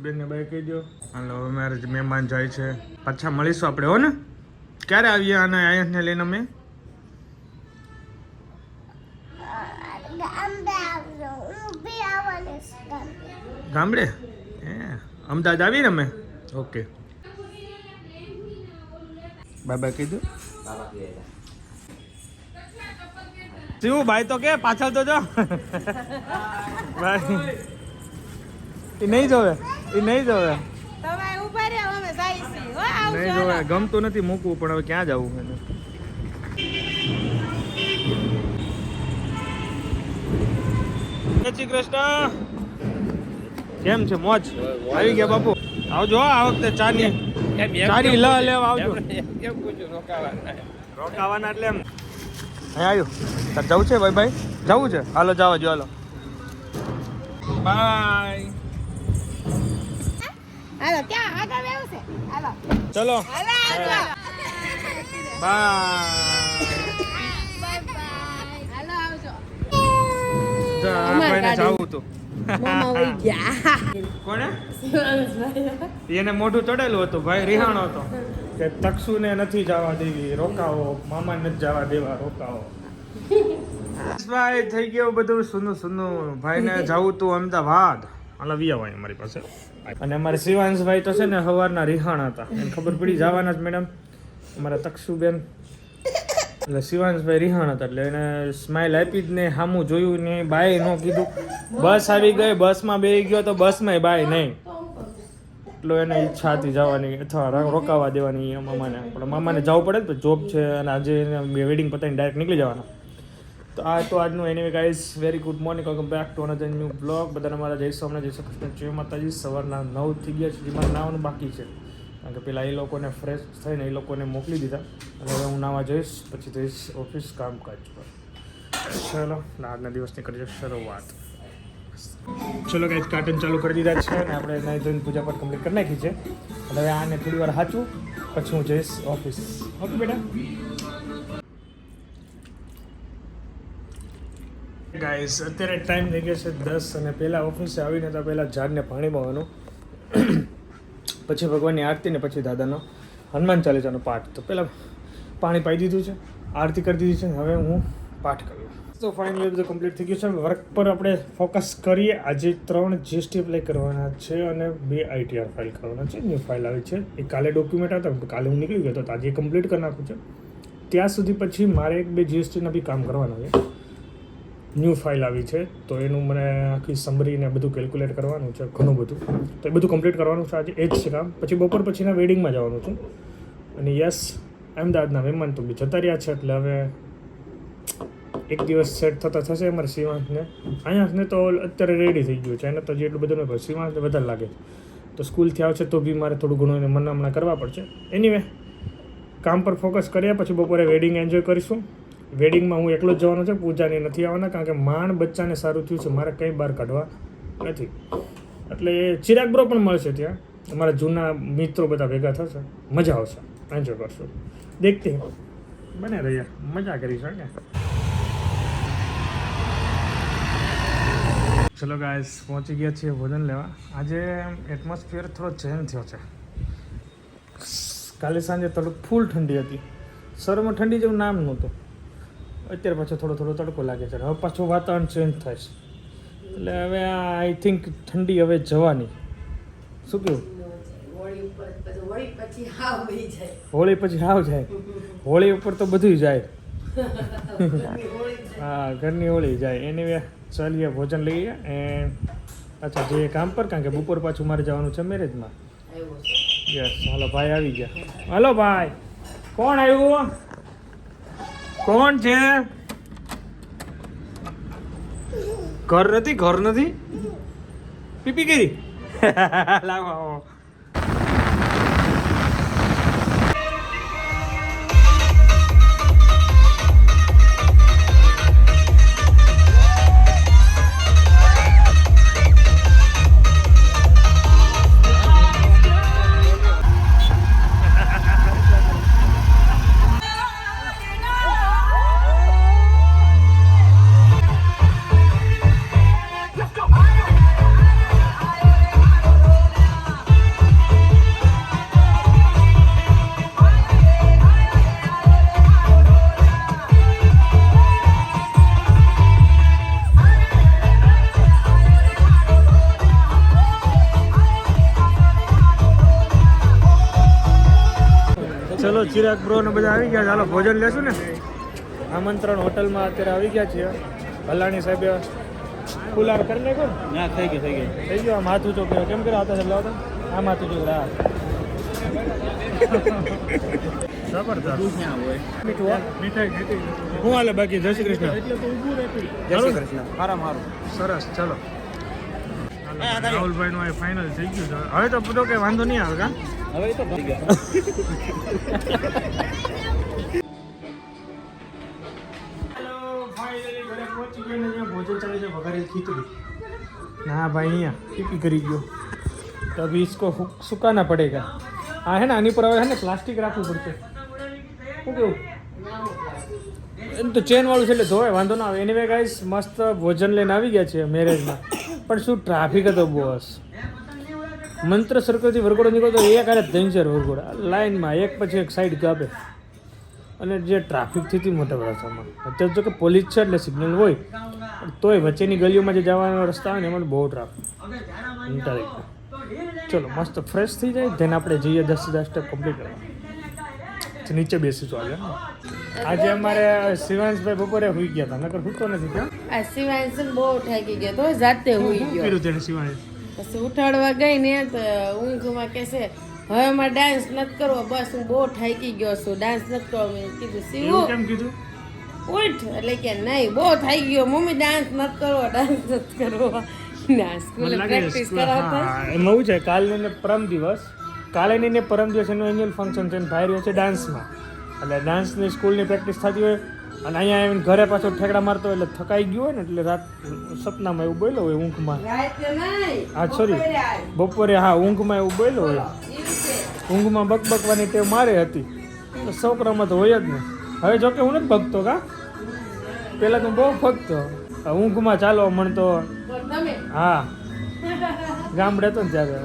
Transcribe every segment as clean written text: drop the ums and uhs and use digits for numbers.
બેન ને બાય કહી દો. હાલો મારે મહેમાન જાય છે, પાછા મળીશું આપણે હો ને. ક્યારે આવીએ અને આયસને લઈને અમે? ગામડે અમદાવાદ આવીએ ને અમે. ઓકે બાય બાય કહી દો. શું ભાઈ તો કે પાછળ તો જો ભાઈ એ નહીં જોવે, એ નહીં જોવે, નહીં જોવે. ગમતું નથી મૂકવું પણ હવે ક્યાં જવું એને. જય શ્રી કૃષ્ણ. કેમ છે? મોજ આવી ગયા બાપુ. આવજો આ વખતે ચાની લેવા આવજો. રોકાવાના એટલે એમ આવ્યું. તાર જવું છે ભાઈ? જવું છે? હાલો જવા જો. હાલો બાય. હાલો ક્યાં આગળ આવ્યું છે? હાલો ચલો બાય. જાવું તો કોને એને મોઢું ચડેલું હતું ભાઈ, રિહાણો હતો કે તક્ષુને નથી જવા દેવી, રોકાવો. મામા નથી જવા દેવા, રોકાવો. ભાઈ થઈ ગયું બધું સુનું સુનું. ભાઈને જવું તું અમદાવાદ. હાલો વિયાવાય અમારી પાસે. અને અમારે શિવાંશભાઈ તો છે ને સવારના રિહાણા હતા, એને ખબર પડી જવાના જ મેડમ અમારા તક્ષુબેન. એટલે શિવાંશભાઈ રિહાણ હતા એટલે એને સ્માઇલ આપી જ ને સામું જોયું ને બાય ન કીધું. બસ આવી ગઈ, બસમાં બેસી ગયો તો બસમાં બાય નહીં. એટલો એને ઈચ્છા હતી જવાની અથવા રોકાવા દેવાની મામાને. પણ મામાને જવું પડે ને, જોબ છે અને આજે વેડિંગ પતાવીને ડાયરેક્ટ નીકળી જવાના. તો આ તો આજનું anyway guys very good morning, welcome back to another new blog. બધાને મારા જય સ્વામિનારાયણ, જય શ્રી કૃષ્ણ, જય માતાજી. સવારના 9 થઈ ગયા છે, જેમાં નાવાનું બાકી છે કારણ કે પેલા એ લોકોને ફ્રેશ થઈને એ લોકોને મોકલી દીધા અને હવે હું નાવા જઈશ, પછી જઈશ ઓફિસ કામકાજ પર. ચલો આજના દિવસની કરીએ શરૂઆત. ચલો ગાઈઝ કાર્ટન ચાલુ કરી દીધા છે અને આપણે નાઈ ધોઈને પૂજા પાઠ કમ્પ્લીટ કરી નાખી છે. અને હવે આને થોડી વાર સાચું પછી હું જઈશ ઓફિસ. ઓકે બેટા. ગાઈસ અત્યારે ટાઈમ થઈ ગયો છે 10 અને પહેલાં ઓફિસે આવીને તો પહેલાં ઝાડને પાણી પાવાનું, પછી ભગવાનની આરતી ને પછી દાદાનો હનુમાન ચાલીસાનો પાઠ. તો પહેલાં પાણી પાઈ દીધું છે, આરતી કરી દીધી છે, હવે હું પાઠ કરું. તો ફાઇનલી બધું કમ્પ્લીટ થઈ ગયું છે. વર્ક પર આપણે ફોકસ કરીએ. આજે 3 GST એપ્લાય કરવાના છે અને 2 ITR ફાઇલ કરવાના છે. ન્યૂ ફાઇલ આવી છે. એ કાલે ડોક્યુમેન્ટ હતા, કાલે હું નીકળી ગયો તો આજે કમ્પ્લીટ કરી નાખું છે. ત્યાં સુધી પછી મારે 1-2 GSTના બી કામ કરવાના છે. ન્યૂ ફાઇલ આવી છે તો એનું મને આખી સમરીને બધું કેલ્ક્યુલેટ કરવાનું છે, ઘણું બધું. તો એ બધું કમ્પ્લીટ કરવાનું છે આજે. એ જ છે કામ. પછી બપોર પછીના વેડિંગમાં જવાનું છે. અને યસ અમદાવાદના મહેમાન તો બી જતા રહ્યા છે એટલે હવે એક દિવસ સેટ થતા થશે. અમારે શિવાંશને અહીંયા તો અત્યારે રેડી થઈ ગયું છે, એને તો જે એટલું બધું નથી, શિવાંશને વધારે લાગે છે. તો સ્કૂલથી આવશે તો બી મારે થોડું ઘણું એને મનામણા કરવા પડશે. એનીવે કામ પર ફોકસ કર્યા પછી બપોરે વેડિંગ એન્જોય કરીશું. વેડિંગમાં હું એકલો જ જવાનો છે, પૂજાને નથી આવવાના કારણ કે માંડ બચ્ચાને સારું થયું છે, મારે કંઈ બહાર કાઢવા નથી. એટલે ચિરાગ બ્રો પણ મળશે ત્યાં, અમારા જૂના મિત્રો બધા ભેગા થશે, મજા આવશે, એન્જોય કરશું. દેખતે બને રહ્યા, મજા કરીશું ને. ચલો ગાઈસ પહોંચી ગયા છીએ ભોજન લેવા. આજે એટમોસ્ફિયર થોડો ચેન્જ થયો છે. કાલે સાંજે થોડુંક ફૂલ ઠંડી હતી, સરમાં ઠંડી જેવું નામ નહોતું. અત્યારે પાછો થોડો તડકો લાગે છે. હવે પાછું વાતાવરણ ચેન્જ થાય છે એટલે હવે આઈ થિંક ઠંડી હવે જવાની. શું કહ્યું? હોળી પછી હાવ જાય. હોળી ઉપર તો બધું જાય. હા ઘરની હોળી જાય. એની ચાલીએ ભોજન લઈએ એન્ડ અચ્છા જઈએ કામ પર કારણ કે બપોર પાછું મારે જવાનું છે મેરેજમાં. યસ હાલો ભાઈ આવી ગયા. હાલો ભાઈ. કોણ આવ્યું? કોણ છે? ઘર નથી પીપી કરી લાવો. ચિરાગ બ્રો ને બધા આવી ગયા. ચાલો ભોજન લેશું ને. આમંત્રણ હોટલમાં અત્યારે આવી ગયા છીએ. ભલાણી સાહેબે ફુલાર કરી નાખ્યો ને? ના થઈ ગઈ થઈ ગયો. આમ હાથ ઊંચો કર્યો. કેમ કર્યો હાથ લાવતો? આમ હાથ ઊંચો કર્યો. જબરદસ્ત. હું હાલે બાકી? જય શ્રી કૃષ્ણ. જય શ્રી કૃષ્ણ. હારામ હારું. સરસ. ચલો રાહુલભાઈ નું આ ફાઇનલ થઈ ગયું છે. હવે તો બધો કઈ વાંધો નહીં આવે કા? હવે તો થઈ ગયા. હેલો ફાઇનલી ઘરે પહોંચી ગયો ને અહીંયા ભોજન ચાલે છે. વઘારેલી ખીચડી. ના ભાઈ અહીંયા પીપી કરી ગયો તો અભી इसको સુકાના પડેગા. હા હે ને આની પર હવે હે ને પ્લાસ્ટિક રાખવું પડશે. શું કેવું? એમ તો ચેન વાળું છે એટલે ધોવાય વાંધો ના આવે. એનીવે ગાઈસ મસ્ત ભોજન લઈને આવી ગયા છે મેરેજમાં. પણ શું ટ્રાફિક હતો બોસ. મંત્ર સર્કલથી વરઘોડો નીકળતો એક આરે ડેન્જર વરઘોડા લાઇનમાં એક પછી એક સાઈડ કાપે. અને જે ટ્રાફિક થઈ હતી મોટા વરાછામાં. અત્યારે જો કે પોલીસ છે એટલે સિગ્નલ હોય તોય વચ્ચેની ગલીઓમાં જે જવાનો રસ્તા હોય ને એમાં બહુ ટ્રાફિક. ચલો મસ્ત ફ્રેશ થઈ જાય ધેન આપણે જઈએ 10 સ્ટેપ કમ્પ્લીટ કરવા. નીચે બેસીશું આજે અમારે શિવાંશભાઈ બપોરે હુઈ ગયા હતા. નકર સૂતો નથી ત્યાં. આ શિવાંશ બહુ થાકી ગયો તો જાતે હોઈ ગયો. કર્યું તેને શિવાંશ? પછી ઉઠાડવા ગઈ ને તો ઊંઘમાં કહેશે હવે મારે ડાન્સ નથી કરવો, બસ હું બહુ થાકી ગયો છું, ડાન્સ નથી કરવો. મેં કીધું એવું શિવું કેમ કીધું? ઉઠ. એટલે કે નહીં બહુ થાકી ગયો મમ્મી, ડાન્સ નથી કરવો, ડાન્સ નથી કરવો. ના સ્કૂલે પ્રેક્ટિસ કરાવતા. એમાં એવું છે કાલે ને પરમ દિવસ એનું એન્યુઅલ ફંક્શન છે ને ભાઈ રહ્યો છે ડાન્સમાં. એટલે ડાન્સની સ્કૂલની પ્રેક્ટિસ થતી હોય અને અહીંયા આવીને ઘરે પાછો ઠેકડા મારતો હોય એટલે થકાઈ ગયો હોય ને એટલે રાત સપનામાં એવું બોલ્યો હોય ઊંઘમાં. રાતે નહીં. હા સોરી બપોરે. હા ઊંઘમાં એવું બોલ્યો હોય. ઊંઘમાં બકબકવાની ટેવ મારે હતી. તો છોકરામાં તો હોય જ ને. હવે જોકે હું નથી ભગતો કા. પહેલાં તો બહુ ભગતો. ઊંઘમાં ચાલવા મળતો. તમે હા ગામડે હતો ને ત્યારે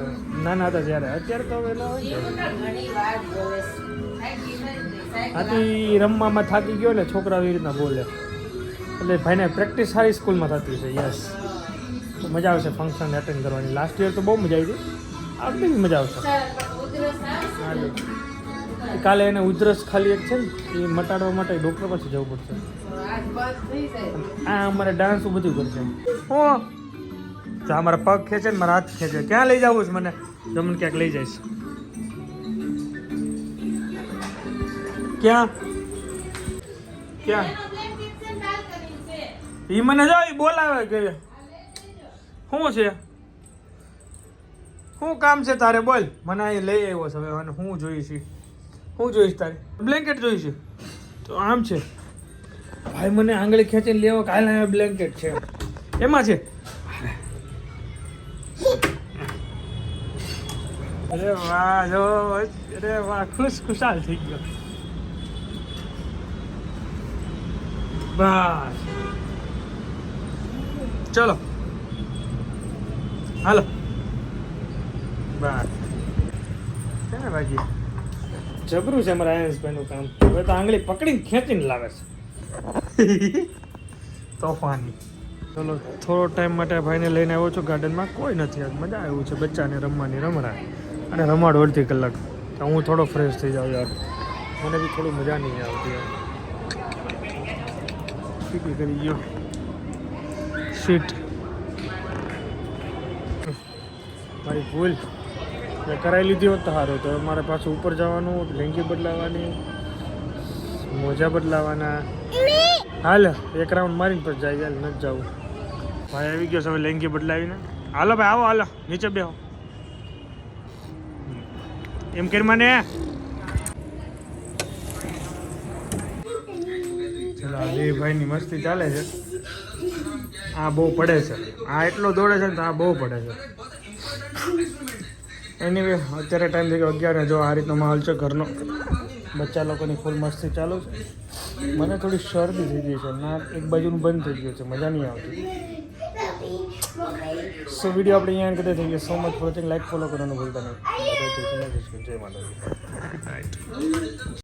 નાના હતા ત્યારે. અત્યારે તો હવે ના હોય ને. ઘણી વાર જોવે છે. આથી રમવામાં થાકી ગયો ને છોકરા એવી રીતના બોલે. એટલે ભાઈને પ્રેક્ટિસ સારી સ્કૂલમાં થતી છે. યસ મજા આવશે ફંક્શન એટેન્ડ કરવાની. લાસ્ટ યર તો બહુ મજા આવી હતી. આ વખતે બી મજા આવશે. કાલે એને ઉધરસ ખાલી એક છે ને એ મટાડવા માટે ડૉક્ટર પાસે જવું પડશે. આ અમારે ડાન્સ બધું કરશે. હું તો અમારા પગ ખેંચે ને મારા હાથ ખેંચે. ક્યાં લઈ જવું છે મને? જમણ ક્યાંક લઈ જઈશ. ક્યાં ક્યાં એ મને જો એ બોલાવે કે શું છે? શું કામ છે તારે? બોલ. મને અહીં લઈ આવ્યો છે હવે. અને હું જોઈશ શું જોઈશ તારે? બ્લેન્કેટ જોઈશ તો આમ છે ભાઈ. મને આંગળી ખેંચીને લેવો કાલે બ્લેન્કેટ છે એમાં છે. અરે વાહ જો. અરે વાહ ખુશાલ થઈ ગયો. બસ ચલો હાલો. બસ છે ને બાકી જબરું છે અમારા આયન્સભાઈનું કામ. હવે તો આંગળી પકડીને ખેંચીને લાવે છે. તોફાની. ચલો થોડો ટાઈમ માટે ભાઈને લઈને આવ્યો છું ગાર્ડનમાં. કોઈ નથી આજ મજા આવ્યું છે બચ્ચાને રમવાની. રમરા અને રમાડ અડધી કલાક તો હું થોડો ફ્રેશ થઈ જાઉં યાર. મને બી થોડી મજા નહીં આવતી યાર. પીપી કરી ગયો સીટ મારી ભૂલ. મેં કરાવી લીધી હોત તો સારું. તો મારે પાછું ઉપર જવાનું, લેંગી બદલાવાની, મોજા બદલાવાના. હાલ એક રાઉન્ડ મારીને પછી જાય. યાર નથી જવું. ભાઈ આવી ગયો છે હવે લેંગી બદલાવીને. હાલો ભાઈ આવો. હાલો નીચે બેહો. એમ કરી મને. ચલો આ ભાઈની મસ્તી ચાલે છે. આ બહુ પડે છે. આ એટલો દોડે છે ને તો આ બહુ પડે છે. એની અત્યારે ટાઈમ થઈ ગયો 11 ને જો આ રીતનો માહોલ છે ઘરનો. બચ્ચા લોકોની ફૂલ મસ્તી ચાલુ છે. મને થોડી શરદી થઈ ગઈ છે. ના એક બાજુનું બંધ થઈ ગયું છે. મજા નહીં આવતી. સો વિડીયો આપણે અહીંયા કરી થઈ ગયો. So much for watching. Like follow કરવાનું ભૂલતા નહીં. જય માતાજી.